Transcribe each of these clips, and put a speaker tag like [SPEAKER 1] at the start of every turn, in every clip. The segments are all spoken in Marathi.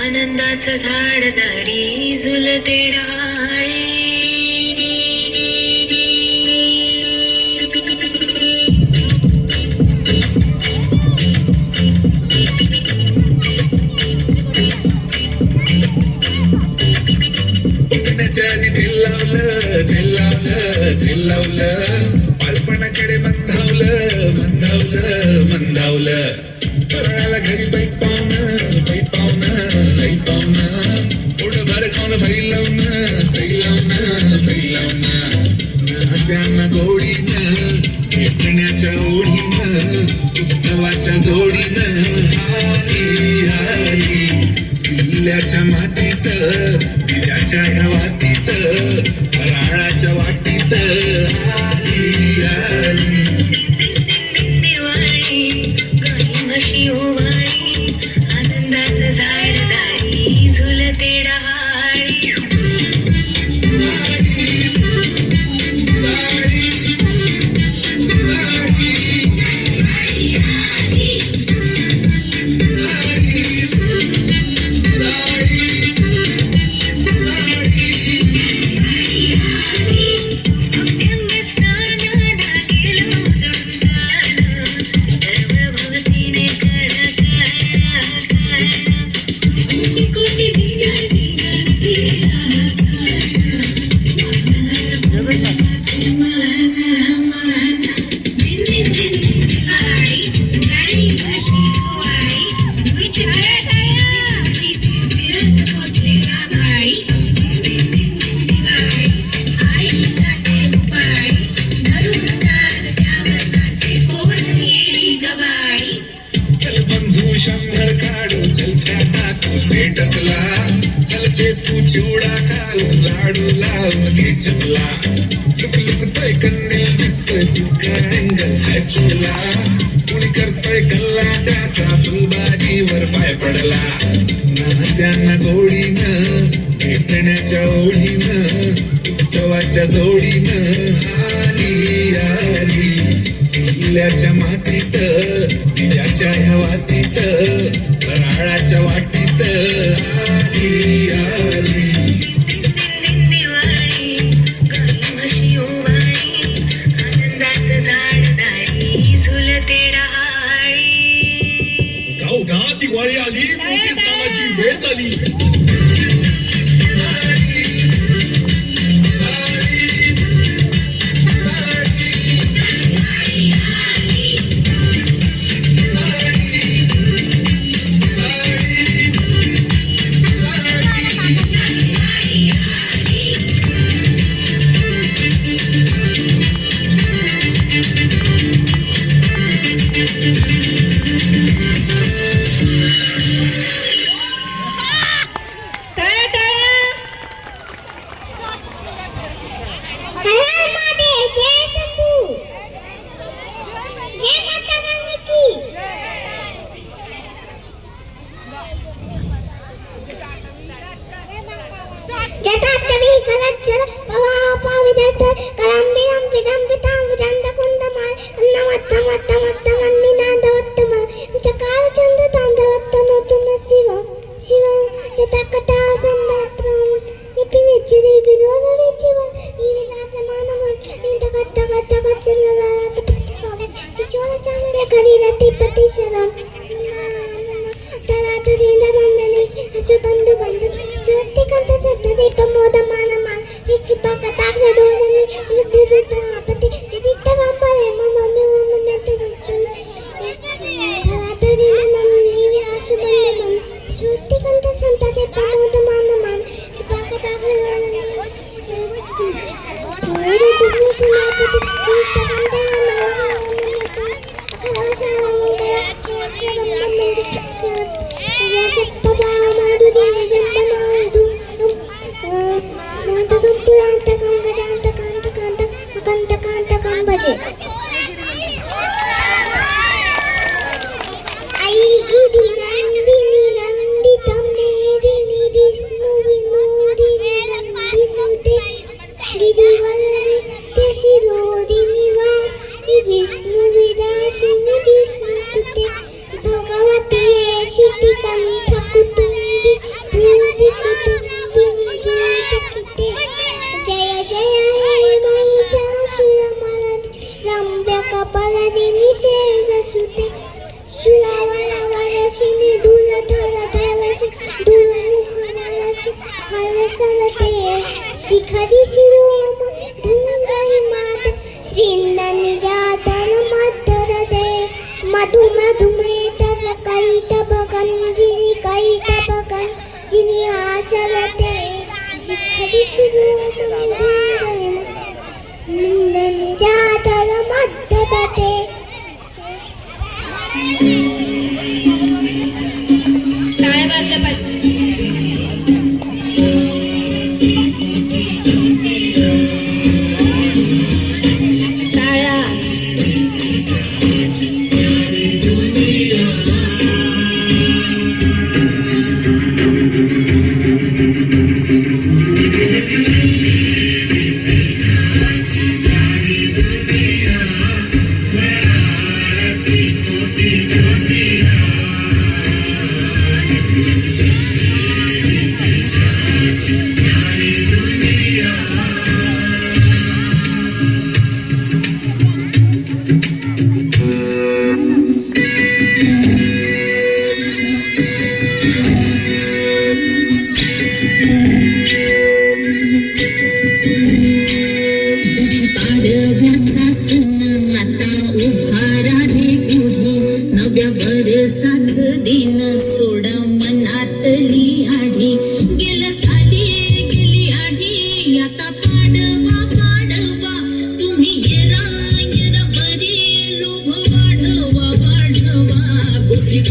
[SPEAKER 1] आनंदाचं झाड दारी झुलते डाळी
[SPEAKER 2] बालपणाकडे मंदावलं तरुणाला घरी बाई पाहुणं लई पाहुणं थोडं भर खाऊन फैलावणं त्यांना गोडीनं भेटण्याच्या ओढीनं उत्सवाच्या जोडीनं आली किल्ल्याच्या मातीत दिल्याच्या ह्या वातीत राळाच्या वाटीत आली
[SPEAKER 1] आनंदाचं झाड दारी झुलते डाळी स्नानाला गेलो
[SPEAKER 2] शंभर काढू सेल्फ्या टाकू स्टेटसला चल चेपू चिवडा खाऊ लाडू लावून घे चपला लुक लुकतोय कंदील दिसतोय तू अँगल हाय चुकला कुणी करतोय कल्ला त्याचा फुलबाजीवर पाय पडला नात्यांना गोडीनं भेटण्याच्या ओढीनं उत्सवाच्या जोडीनं आली आली किल्ल्याच्या मातीत दिव्याच्या ह्या वातीत फराळाच्या वाटीत आली आली
[SPEAKER 1] दिवाळी गणमशी ओवाळी आनंदात झाडदारी झुलते डहाळी
[SPEAKER 3] गावगा दिवाळी आली मोठी स्नानाची वेळ झाली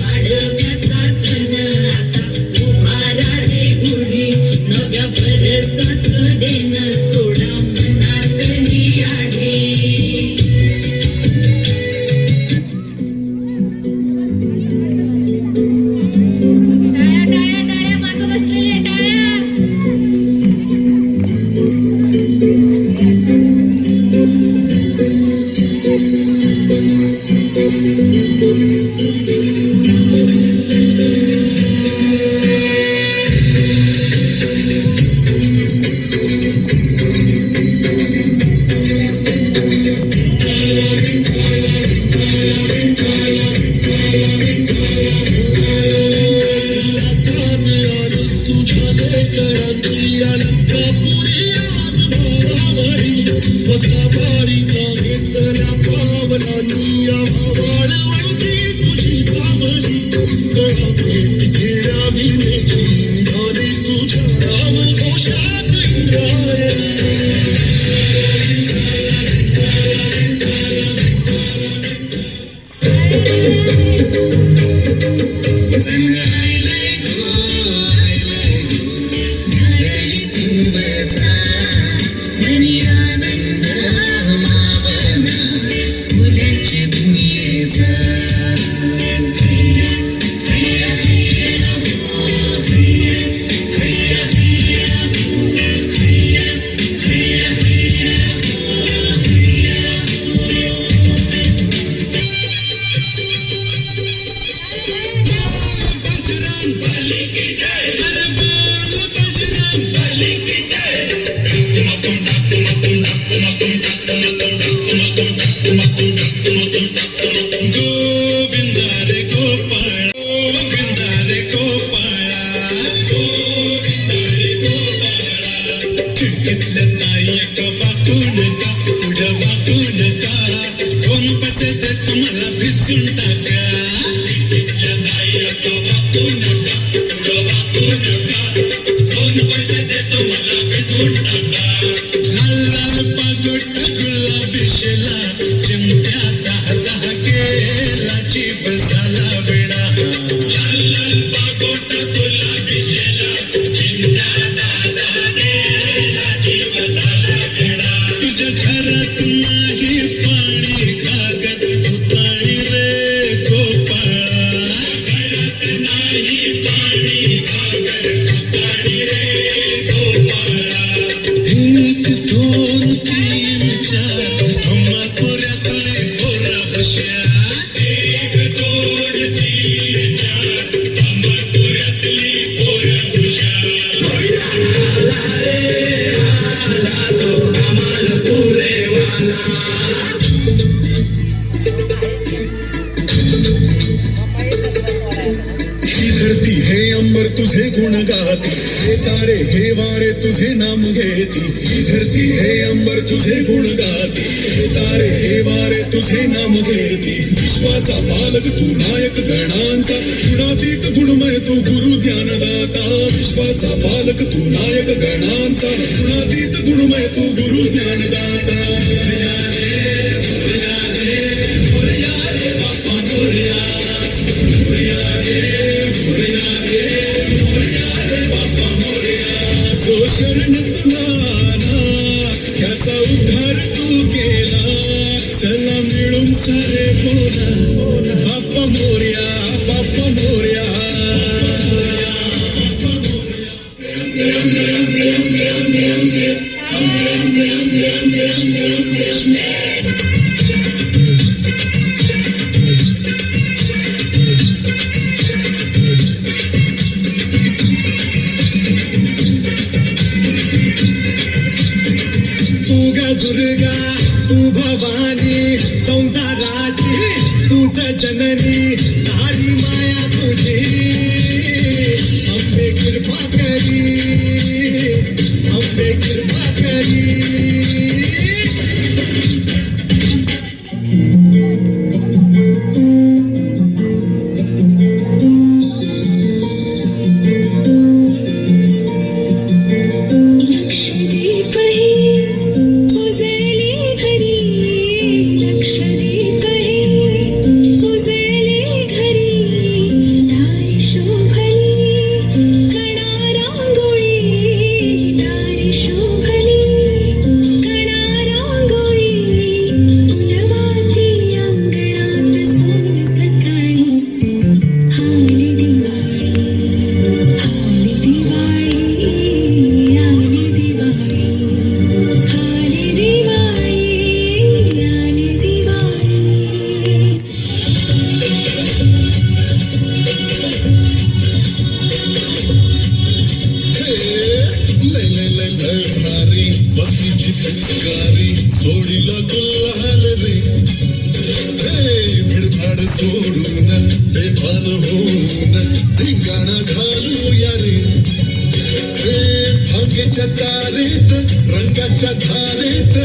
[SPEAKER 4] पाडवा
[SPEAKER 2] तुझे गुण गाती, हे तारे हे वारे तुझे नाम घेती. ही धरती हे अंबर तुझे गुण गाती, हे तारे हे वारे तुझे नाम घेती. विश्वाचा पालक तू नायक गणांचा, गुणातीत गुणमय तू गुरु ज्ञानदाता. विश्वाचा पालक तू नायक गणांचा, गुणातीत गुणमय तू गुरु ज्ञानदाता. शरण तुला ना, त्याचा उद्धार तू केला. चला मिळून सारे बोला, बाप्पा मोरया, बाप्पा मोरया. दुर्गा तू भवानी संसाराची, तूच जननी सारी माया तुझी. अंबे कृपा करी, अंबे कृपा करी.
[SPEAKER 4] शुभ
[SPEAKER 2] गारी सोडीला गुलाल रे हे भिडभाड सोडून बेभान होऊन धिंगाणा घालूया रे हे भांगेच्या तारेत रंगाच्या धारेत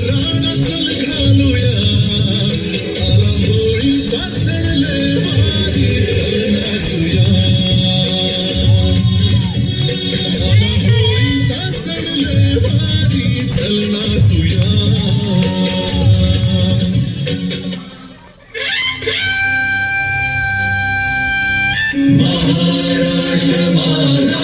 [SPEAKER 2] राणा चल घालूया आला होळीचा सण लय भारी चल नाचूया आला होळीचा सण लय भारी चल नाचूया महाराष्ट्र माझा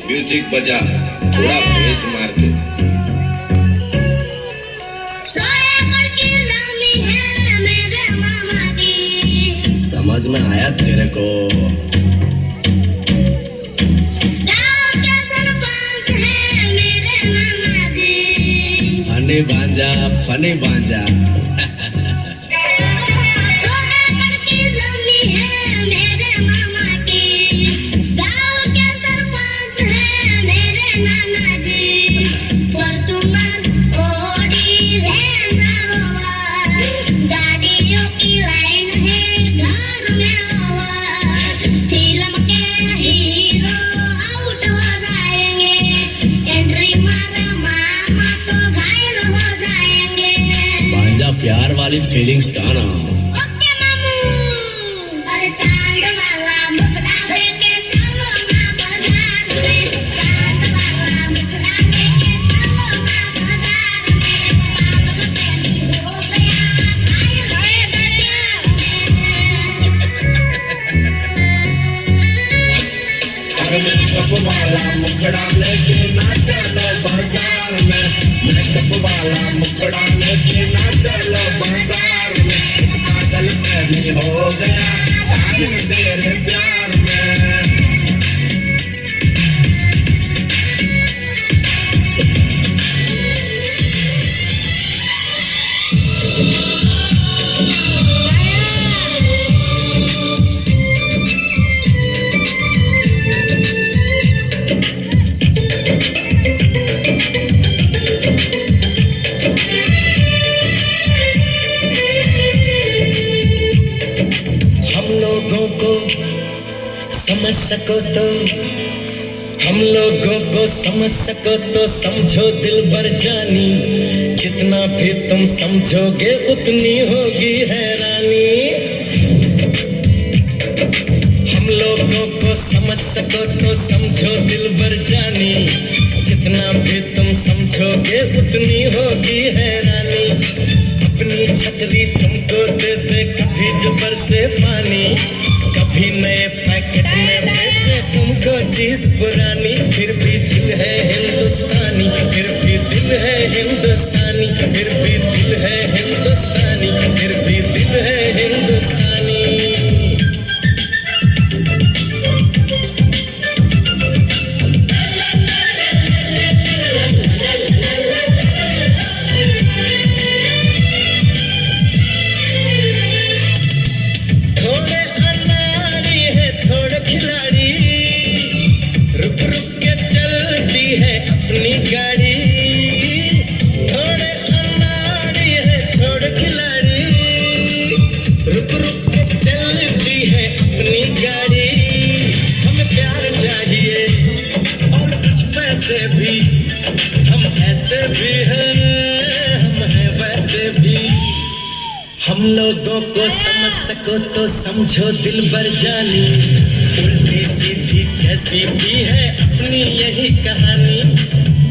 [SPEAKER 4] म्यूजिक बजा थोड़ा भेज मार के समझ में आया तेरे को फनी भांजा प्यार वाली फीलिंग्स का ना
[SPEAKER 5] ओके मामू अरे चांद वाला मुखड़ा लेके चलो ना बाजार में चांद वाला मुखड़ा लेके चलो ना बाजार में बाबा हो गया हाय दरिया अरे मुखड़ा लेके ना चलो बाजार
[SPEAKER 3] वाला मुखड़ा लेके नाचल बाजार में, पागल प्रेमी हो गया तारी तेरे प्यार में।
[SPEAKER 6] समझ सको तो हम लोगों को समझ सको तो समझो दिल भर जानी, जितना भी तुम समझोगे उतनी होगी हैरानी। हम लोगों को समझ सको तो समझो दिल भर जानी, जितना भी तुम समझोगे उतनी होगी हैरानी। अपनी छतरी तुमको दे दे कभी जबर से पानी, कभी नए पैकेट में बेचे तुमको चीज पुरानी, फिर भी दिल है हिंदुस्तानी, फिर भी दिल है हिंदुस्तानी, फिर भी दिल है हिंदुस्तानी, फिर भी दिल है हिंदुस्तानी। अपनी गाड़ी थोड़े अनाड़ी है, थोड़े खिलाड़ी, रुक रुक के चलती है अपनी गाड़ी। हमें प्यार चाहिए और कुछ पैसे भी, हम ऐसे भी हैं, हम हैं वैसे भी। हम लोगों को समझ सको तो समझो दिल भर जानी, उल्टी सीधी जैसी भी है अपनी यही कहानी।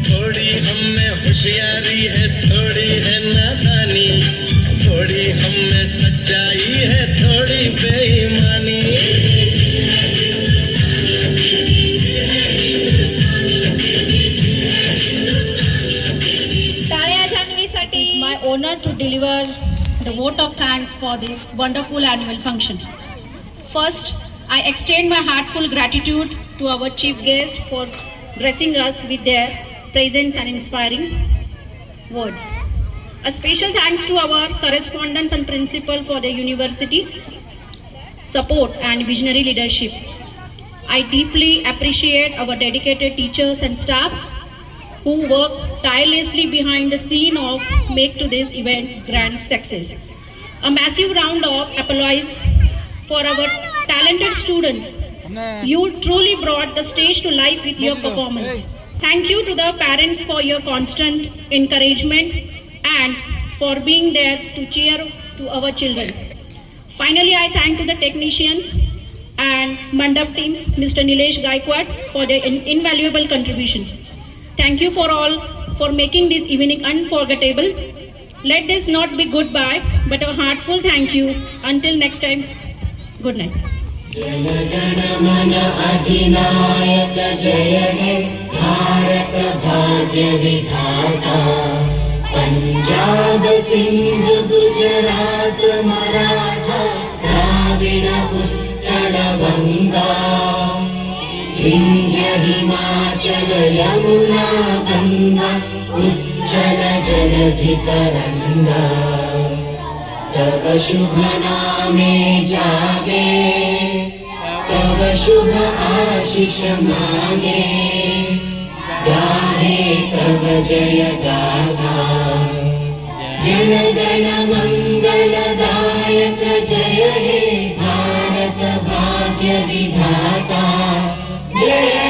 [SPEAKER 6] थोड़ी हम में होशियारी है, थोड़ी है नादानी, थोड़ी हम में सच्चाई है, थोड़ी बेईमानी।
[SPEAKER 7] टाळ्या जान्हवीसाठी. It is my honor to deliver the vote of thanks for this wonderful annual function. First, I extend my heartfelt gratitude to our chief guest for gracing us with their presence and inspiring words. A special thanks to our correspondents and principal for their university support and visionary leadership. I deeply appreciate our dedicated teachers and staffs who work tirelessly behind the scene of make to this event grand success. A massive round of applause for our talented students. You truly brought the stage to life with your performance. Thank you to the parents for your constant encouragement and for being there to cheer to our children. Finally, I thank to the technicians and Mandap teams, Mr. Nilesh Gaikwad, for their invaluable contribution. Thank you for all for making this evening unforgettable. Let this not be goodbye, but a heartful thank you. Until next time, good night.
[SPEAKER 8] जनगण मन अधिनायक जय हे भारत भाग्य विधाता। पंजाब सिंध गुजरात मराठा द्राविड़ उत्कल बंगा, विंध्य हिमाचल यमुना गंगा उज्जल जलधि तरंगा। तव शुभ नामे जागे, तव शुभ आशीष मांगे, गाहे तव जय गाथा। जन गण मंगलदायक जय हे भारत भाग्य विधाता। जय